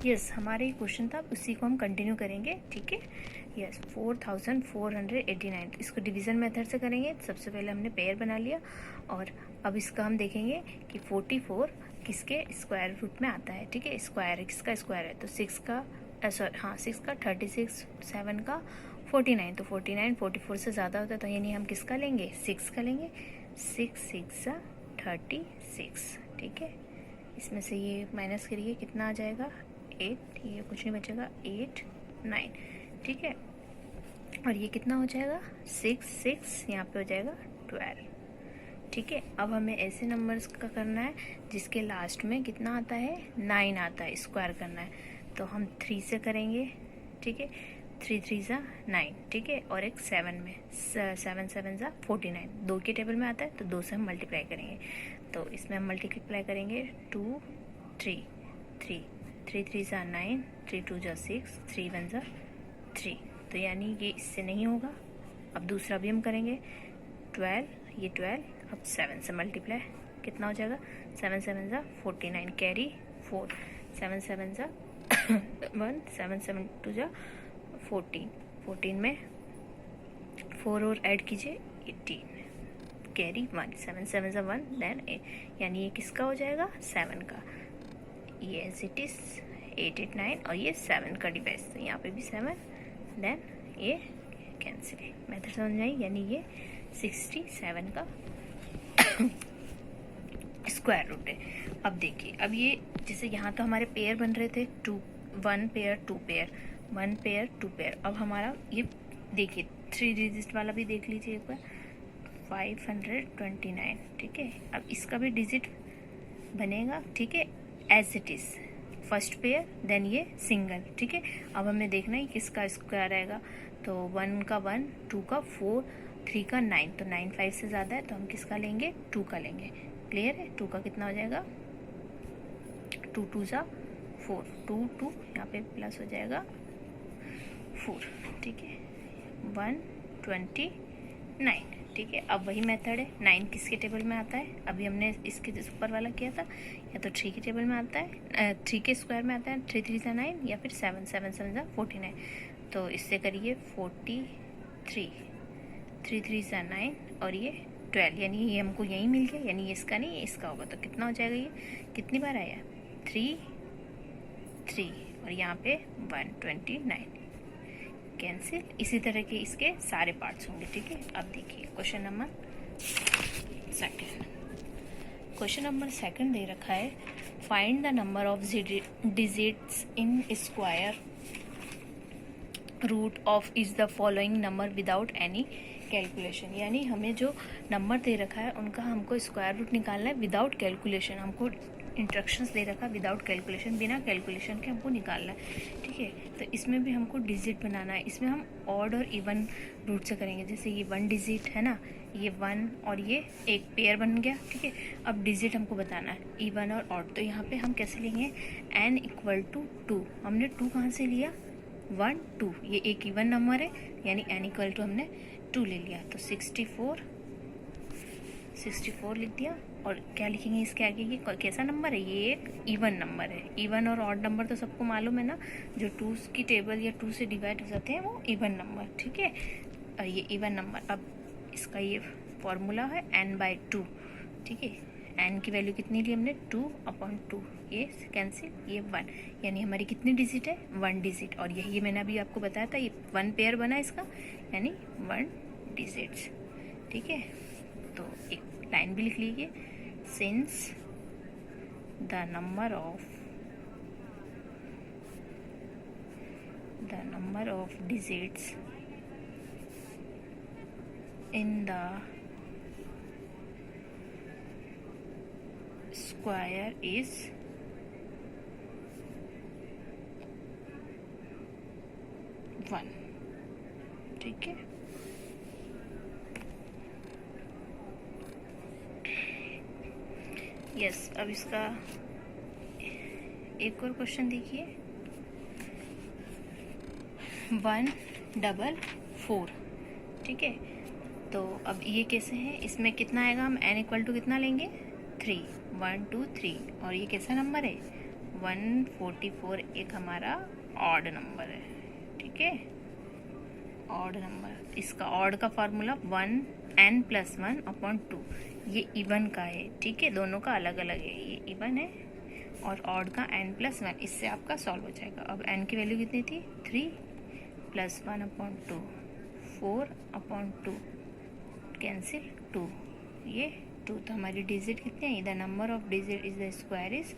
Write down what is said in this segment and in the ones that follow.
Yes, हमारा ये question था, उसी को हम कंटिन्यू करेंगे, ठीक है। यस, 4489, इसको डिवीज़न मेथड से करेंगे। सबसे पहले हमने पेयर बना लिया और अब इसका हम देखेंगे कि 44 किसके स्क्वायर रूट में आता है, ठीक है। स्क्वायर किसका स्क्वायर है, तो 6 का 6 का 36, 7 का 49, तो 49 44 से ज़्यादा होता है, तो यानी हम किसका लेंगे, 6 का लेंगे। 6 6 36, ठीक है। इसमें से ये माइनस करिए, कितना आ जाएगा, 8, ये कुछ नहीं बचेगा, 8 9, ठीक है। और ये कितना हो जाएगा, 6 6, यहाँ पे हो जाएगा 12, ठीक है। अब हमें ऐसे नंबर्स का करना है जिसके लास्ट में कितना आता है, 9 आता है, स्क्वायर करना है। तो हम 3 से करेंगे, ठीक है। 3 3 ज़ा 9, ठीक है। और एक 7 में, 7 7 ज़ा 49, 2 के टेबल में आता है, तो 2 से हम मल्टीप्लाई करेंगे। तो इसमें हम मल्टीप्लाई करेंगे 2 3 3 3 3 ज़ा 9, 3 2 ज़ा 6, 3 1 ज़ा 3, तो यानी ये इससे नहीं होगा। अब दूसरा भी हम करेंगे, 12, ये 12, अब 7 से मल्टीप्लाई, कितना हो जाएगा, 7 7 ज़ा 49, कैरी 4, 7 7 ज़ा 1, 7 7 2 ज़ा 14, 14 में 4 और ऐड कीजिए, 18, कैरी 1, 7 7 ज़ा 1, देन 8, यानी ये किसका हो जाएगा, 7 का। ये एज इट इज़ 8 8 9, और ये 7 का डिवाइस, तो यहाँ पे भी 7, देन ये कैंसिल, मेथड समझ आई, यानी ये 67 का स्क्वायर रूट है। अब देखिए, अब ये जैसे यहाँ तो हमारे पेयर बन रहे थे, 2 1 पेयर 2 पेयर, 1 पेयर 2 पेयर। अब हमारा ये देखिए 3 डिजिट वाला भी देख लीजिए एक बार, 529, ठीक है। अब इसका भी डिजिट बनेगा, ठीक है, as it is, first pair then ये सिंगल, ठीक है। अब हमें देखना है किसका स्क्वायर आएगा, तो 1 का 1, 2 का 4, 3 का 9, तो 9 5 से ज़्यादा है, तो हम किसका लेंगे, 2 का लेंगे। क्लियर है, 2 का कितना हो जाएगा, 2 2 ज़ा 4, 2 2, यहाँ पे प्लस हो जाएगा 4, ठीक है, 129, ठीक है। अब वही मेथड है, 9 किसके टेबल में आता है, अभी हमने इसके ऊपर वाला किया था, या तो 3 के टेबल में आता है, 3 के स्क्वायर में आता है, 3 3 ज़ा 9, या फिर 7 7 7 ज़ा 49, तो इससे करिए 43, 3 3 ज़ा 9, और ये 12, यानी ये हमको यही मिल गया, यानी इसका नहीं, ये इसका होगा, तो कितना हो जाएगा, ये कितनी बार आया, 3 3, और यहाँ पे 129, कैंसिल। इसी तरह के इसके सारे पार्ट्स होंगे, ठीक है। अब देखिए question number second, question number second दे रखा है, find the number of digits in square root of is the following number without any calculation, यानी हमें जो नंबर दे रखा है उनका हमको स्क्वायर रूट निकालना है विदाउट कैलकुलेशन। हमको इंस्ट्रक्शंस दे रखा है विदाउट कैलकुलेशन, बिना कैलकुलेशन के हमको निकालना है, ठीक है। तो इसमें भी हमको डिजिट बनाना है, इसमें हम ऑड और इवन रूट से करेंगे। जैसे ये 1 डिजिट है ना, ये 1 और ये एक पेयर बन गया, ठीक है। अब डिजिट हमको बताना है इवन और ऑड, तो यहाँ पे हम कैसे लेंगे, n = 2, हमने 2 कहाँ से लिया, 1 2, ये एक इवन नंबर है, यानी n = हमने 2 ले लिया, तो 64 लिख दिया। और क्या लिखेंगे इसके आगे, ये कैसा नंबर है, ये एक इवन नंबर है। इवन और ऑड नंबर तो सबको मालूम है ना, जो 2 की टेबल या 2 से डिवाइड हो जाते हैं वो इवन नंबर, ठीक है। और ये इवन नंबर, अब इसका ये फॉर्मूला है n/2, ठीक है। n की वैल्यू कितनी ली हमने, 2/2, ये कैंसिल, ये 1, यानी हमारी कितनी डिजिट है, 1 डिजिट। और यही मैंने अभी आपको बताया था, ये 1 पेयर बना इसका, यानी 1 डिजिट्स, ठीक है। तो एक लाइन भी लिख लीजिए, since the number of digits in the square is 1, ठीक है। यस, अब इसका एक और क्वेश्चन देखिए, 144, ठीक है। तो अब ये कैसे है, इसमें कितना आएगा, हम n = कितना लेंगे, 3, 1 2 3, और ये कैसा नंबर है, 144 एक हमारा ऑड नंबर है, ठीक है, ऑड नंबर। इसका ऑड का फार्मूला 1n+1/2, ये इवन का है, ठीक है, दोनों का अलग अलग है, ये इवन है और ऑड का n+1, इससे आपका सॉल्व हो जाएगा। अब n की वैल्यू कितनी थी, 3 + 1/2, 4/2, कैंसिल 2, ये 2, तो हमारी डिजिट कितने हैं, the number of digit is the square is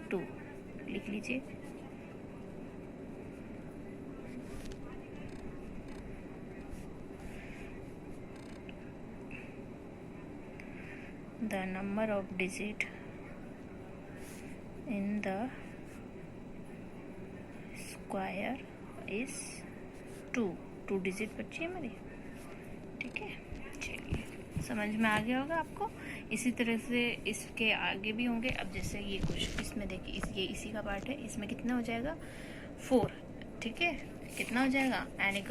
2, लिख लीजिए। The number of digit in the square is 2 digit बची है हमारी, ठीक है। चलिए, समझ में आ गया होगा आपको। इसी तरह से इसके आगे भी होंगे। अब जैसे ये कुछ इसमें देखिए, ये इसी का पार्ट है, इसमें कितना हो जाएगा 4, ठीक है, कितना हो जाएगा n =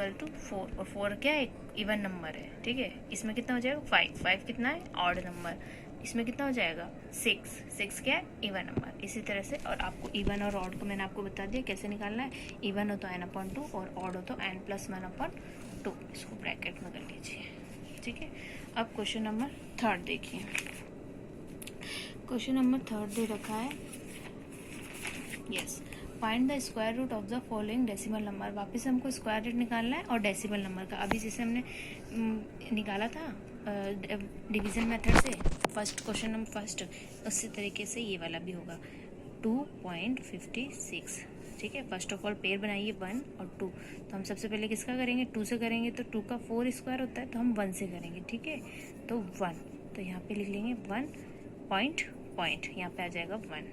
4, और 4 क्या है, इवन नंबर है, ठीक है। इसमें कितना हो जाएगा 5 कितना है, ऑड नंबर। इसमें कितना हो जाएगा 6 क्या है, इवन नंबर। इसी तरह से, और आपको इवन और ऑड को मैंने आपको बता दिया कैसे निकालना है। इवन हो तो n/2 और ऑड हो तो n+1/2, इसको ब्रैकेट में कर लीजिए, ठीक है। अब क्वेश्चन नंबर 3 देखिए। क्वेश्चन नंबर 3 दे रखा है, yes, find the square root of the following decimal number. वापस हमको स्क्वायर रूट निकालना है और डेसिमल नंबर का। अभी जैसे हमने निकाला था डिवीजन मेथड से, फर्स्ट क्वेश्चन नंबर फर्स्ट, उसी तरीके से ये वाला भी होगा 2.56, ठीक है। फर्स्ट ऑफ ऑल पेयर बनाइए 1 और 2, तो हम सबसे पहले किसका करेंगे, 2 से करेंगे, तो 2 का 4 स्क्वायर होता है, तो हम 1 से करेंगे, ठीक है। तो 1, तो यहाँ पे लिख लेंगे 1 पॉइंट, यहाँ पे आ जाएगा 1,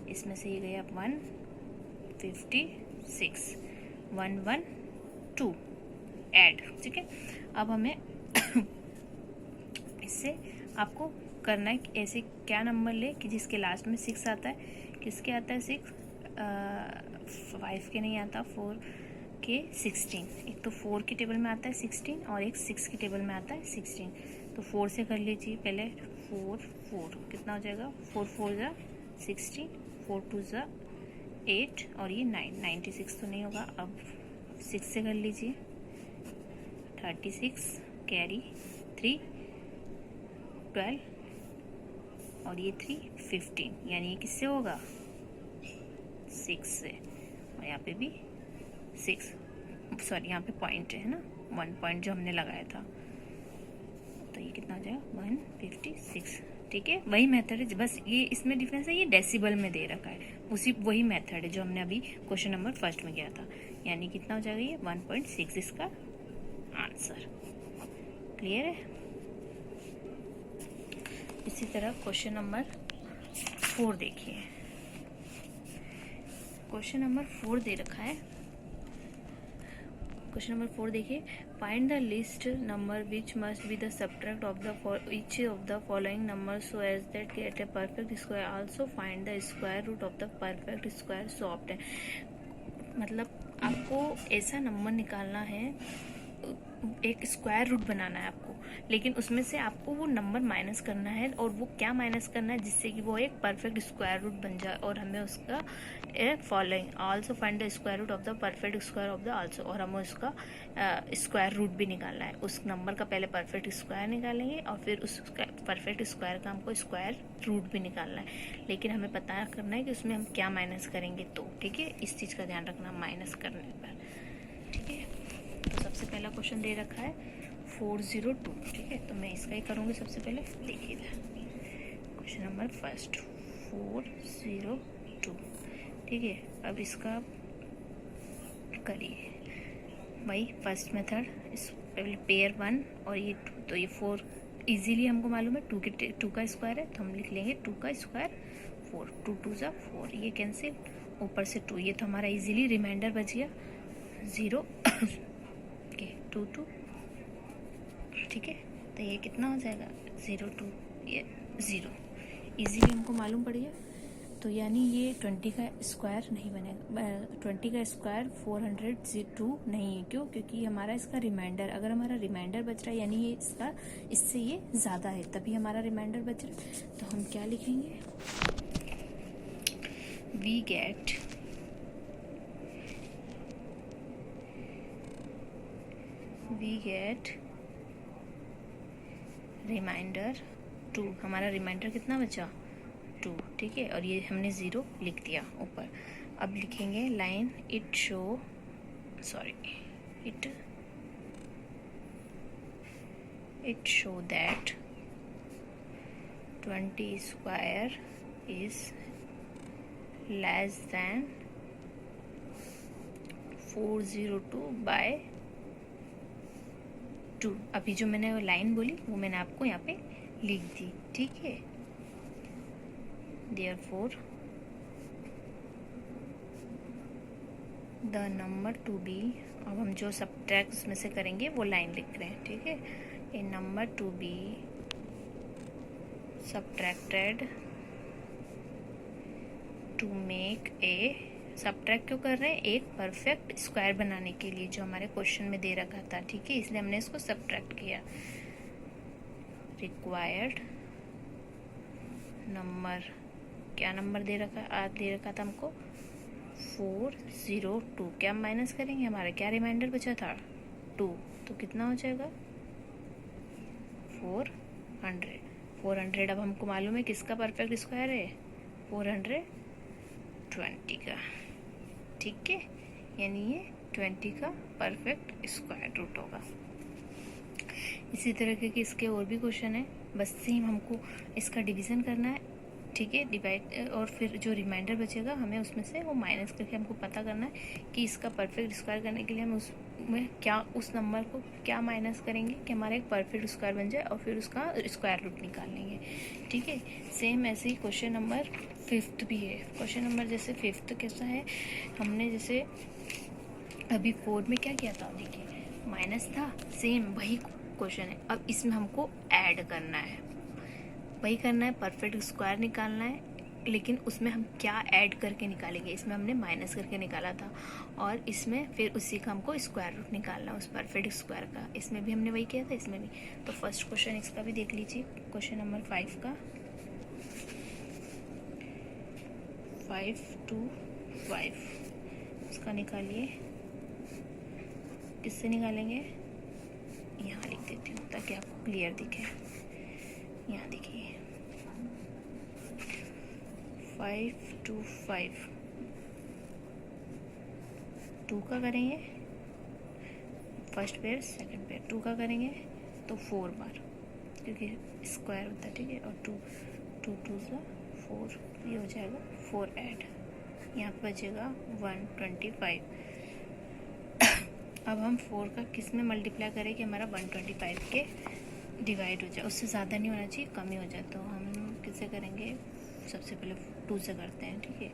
इसमें से ये गया 156, 112 ऐड, ठीक है। अब हमें इससे आपको करना है कि ऐसे क्या नंबर ले कि जिसके लास्ट में 6 आता है। किसके आता है 6, 5 के नहीं आता, 4 के 16। एक तो 4 की टेबल में आता है 16 और एक 6 की टेबल में आता है 16। तो 4 से कर लीजिए पहले, 4 कितना हो जाएगा, 4 4 = 16, 4 2 = 8 और ये 96 तो नहीं होगा। अब 6 से कर लीजिए, 36 कैरी 3 12 और ये 3 15, यानी ये किससे होगा 6 से, और यहाँ पे भी 6, सॉरी यहाँ पे पॉइंट है ना, 1 पॉइंट जो हमने लगाया था, तो ये कितना हो जाएगा 156, ठीक है। वही मेथड है, बस ये इसमें डिफरेंस है, ये डेसिबल में दे रखा है, वही मेथड है जो हमने अभी क्वेश्चन नंबर फर्स्ट में किया था, यानी कितना हो जाएगा ये 1.6 इसका आंसर। क्लियर है। इसी तरह क्वेश्चन नंबर 4 देखिए। क्वेश्चन नंबर 4 दे रखा है, क्वेश्चन नंबर 4 देखिए, find the least number which must be the subtract of the each of the following number so as that get a perfect square, also find the square root of the perfect square so obtain. मतलब आपको ऐसा number निकालना है, एक square root बनाना है आपको, लेकिन उसमें से आपको वो नंबर माइनस करना है, और वो क्या माइनस करना है जिससे कि वो एक परफेक्ट स्क्वायर रूट बन जाए, और हमें उसका following also find the square root of the perfect square of the also, और हमें उसका स्क्वायर रूट भी निकालना है। उस नंबर का पहले परफेक्ट स्क्वायर निकालेंगे और फिर उस परफेक्ट स्क्वायर का हमको स्क्वायर रूट भी निकालना है, लेकिन हमें पता करना है कि उसमें हम क्या माइनस करेंगे, तो ठीक है, इस चीज़ का ध्यान रखना माइनस करने पर, ठीक है। तो सबसे पहला क्वेश्चन दे रखा है 402, ठीक है, तो मैं इसका ही करूँगी सबसे पहले। देखिए क्वेश्चन नंबर फर्स्ट 402, ठीक है। अब इसका करिए भाई फर्स्ट मेथड, इस पहले पेयर 1 और ये 2, तो ये 4 इजीली हमको मालूम है, 2 का स्क्वायर है, तो हम लिख लेंगे 2 का स्क्वायर 4, 2 2 = 4, ये कैंसिल, ऊपर से 2, ये तो हमारा इजीली रिमाइंडर बच गया 0 के 2 2, ठीक है। तो ये कितना हो जाएगा 0 2, ये 0, इजीली हमको मालूम पड़ गया। तो यानी ये 20 का स्क्वायर नहीं बनेगा, 20 का स्क्वायर 402 नहीं है। क्यों? क्योंकि हमारा इसका रिमाइंडर, अगर हमारा रिमाइंडर बच रहा है यानी ये इसका इससे ये ज़्यादा है, तभी हमारा रिमाइंडर बच रहा है। तो हम क्या लिखेंगे, we get रिमाइंडर 2। हमारा रिमाइंडर कितना बचा? 2, ठीक है। और ये हमने 0 लिख दिया ऊपर। अब लिखेंगे line it show that 20 square is less than 402/2। अभी जो मैंने वो लाइन बोली वो मैंने आपको यहाँ पे लिख दी, ठीक है। Therefore the number to be, अब हम जो सब्ट्रैक्ट उसमें से करेंगे वो लाइन लिख रहे हैं, ठीक है। A number to be subtracted to make a, subtract क्यों कर रहे हैं? एक परफेक्ट स्क्वायर बनाने के लिए जो हमारे क्वेश्चन में दे रखा था, ठीक है, इसलिए हमने इसको सब्ट्रैक्ट किया। रिक्वायर्ड नंबर, क्या नंबर दे रखा था हमको? 402। क्या हम माइनस करेंगे? हमारा क्या रिमाइंडर बचा था? 2, तो कितना हो जाएगा? 400। 400 अब हमको मालूम है किसका परफेक्ट स्क्वायर है? 420 का, ठीक है। यानी ये 20 का परफेक्ट स्क्वायर रूट होगा। इसी तरह के इसके और भी क्वेश्चन है, बस सेम हमको इसका डिवीज़न करना है, ठीक है, डिवाइड, और फिर जो रिमाइंडर बचेगा हमें उसमें से वो माइनस करके हमको पता करना है कि इसका परफेक्ट स्क्वायर करने के लिए हम उसमें क्या, उस नंबर को क्या माइनस करेंगे कि हमारा एक परफेक्ट स्क्वायर बन जाए, और फिर उसका स्क्वायर रूट निकाल लेंगे, ठीक है। सेम ऐसे ही क्वेश्चन नंबर 5 भी है। क्वेश्चन नंबर जैसे 5 कैसा है, हमने जैसे अभी 4 में क्या किया था, देखिए माइनस था, सेम वही क्वेश्चन है। अब इसमें हमको ऐड करना है, वही करना है, परफेक्ट स्क्वायर निकालना है, लेकिन उसमें हम क्या ऐड करके निकालेंगे? इसमें हमने माइनस करके निकाला था, और इसमें फिर उसी का हमको स्क्वायर रूट निकालना है उस परफेक्ट स्क्वायर का। इसमें भी हमने वही किया था, इसमें भी। तो फर्स्ट क्वेश्चन इसका भी देख लीजिए, क्वेश्चन नंबर 5 का। 5 to 5 इसका निकालिए। किससे निकालेंगे? यहाँ लिख देती हूँ ताकि आपको क्लियर दिखे। यहाँ देखिए 5 to 5, 2 का करेंगे फर्स्ट पेयर, सेकंड पेयर 2 का करेंगे तो 4 बार, क्योंकि स्क्वायर होता है, ठीक है। और 2 2 सा 4, ये हो जाएगा 4 ऐड, यहाँ पे बचेगा 125। अब हम 4 का किस में मल्टीप्लाई करें कि हमारा 125 के डिवाइड हो जाए, उससे ज़्यादा नहीं होना चाहिए, कम ही हो जाए। तो हम किससे करेंगे? सबसे पहले 2 से करते हैं, ठीक है।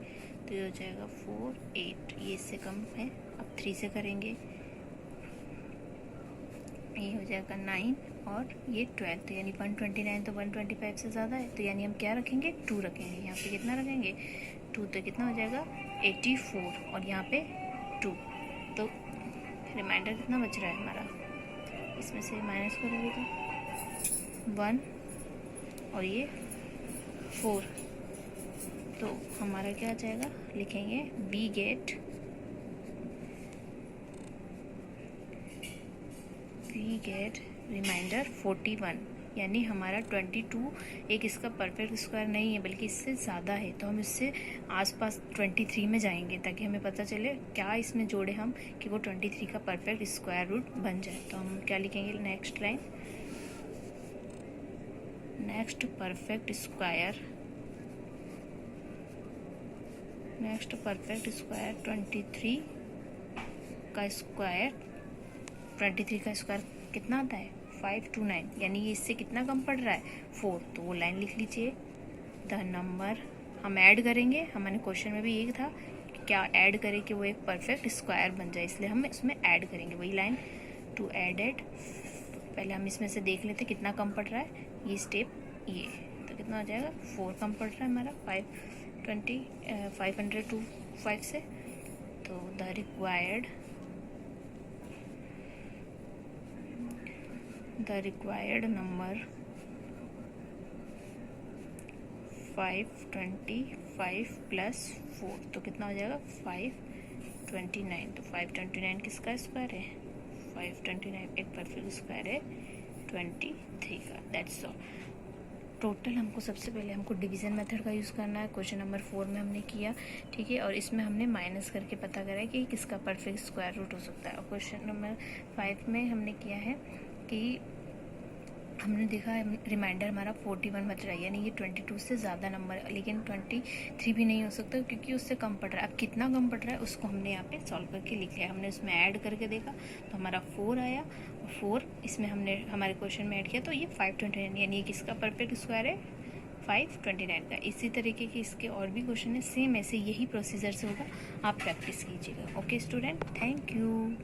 तो ये हो जाएगा 4 8, ये इससे कम है। अब 3 से करेंगे, ये हो जाएगा 9, और ये 12, तो यानी 129, तो 125 से ज़्यादा है, तो यानी हम क्या रखेंगे? 2 रखेंगे। यहाँ पे कितना रखेंगे? 2, तो कितना हो जाएगा? 84, और यहाँ पे 2, तो रिमाइंडर कितना बच रहा है हमारा? इसमें से माइनस करोगे तो 1, और ये 4, तो हमारा क्या आ जाएगा? लिखेंगे वी गेट रिमाइंडर 41, यानी हमारा 22 एक इसका परफेक्ट स्क्वायर नहीं है, बल्कि इससे ज़्यादा है। तो हम इससे आसपास 23 में जाएंगे, ताकि हमें पता चले क्या इसमें जोड़े हम कि वो 23 का परफेक्ट स्क्वायर रूट बन जाए। तो हम क्या लिखेंगे? Next line, next perfect square 23 का स्क्वायर, 23 का स्क्वायर कितना आता है? 529, यानी ये इससे कितना कम पड़ रहा है? 4, तो वो लाइन लिख लीजिए। द नंबर हम ऐड करेंगे, हमारे क्वेश्चन में भी यही था कि क्या ऐड करें कि वो एक परफेक्ट स्क्वायर बन जाए, इसलिए हम इसमें ऐड करेंगे, वही लाइन टू एडेड। पहले हम इसमें से देख लेते कितना कम पड़ रहा है, ये स्टेप, ये तो कितना हो जाएगा? 4 कम पड़ रहा है हमारा 505 से। तो द रिक्वायर्ड नंबर 525 5 + 4 तो कितना हो जाएगा 529। तो 529 किसका स्क्वायर है 529 एक परफेक्ट स्क्वायर है 23 का। That's all. टोटल हमको सबसे पहले हमको डिवीज़न मेथड का यूज़ करना है। क्वेश्चन नंबर 4 में हमने किया, ठीक है, और इसमें हमने माइनस करके पता करा कि किसका परफेक्ट स्क्वायर रूट हो सकता है। और क्वेश्चन नंबर 5 में हमने किया है कि हमने देखा रिमाइंडर हमारा 41 बच रहा है, यानी ये 22 से ज़्यादा नंबर है, लेकिन 23 भी नहीं हो सकता क्योंकि उससे कम पड़ रहा है। अब कितना कम पड़ रहा है उसको हमने यहाँ पे सॉल्व करके लिख लिया। हमने उसमें ऐड करके देखा तो हमारा 4 आया, 4 इसमें हमने हमारे क्वेश्चन में ऐड किया तो ये 529, यानी ये किसका परफेक्ट स्क्वायर है 529 का। इसी तरीके के इसके और भी क्वेश्चन है, सेम ऐसे यही प्रोसीजर से होगा, आप प्रैक्टिस कीजिएगा। Okay student, thank you.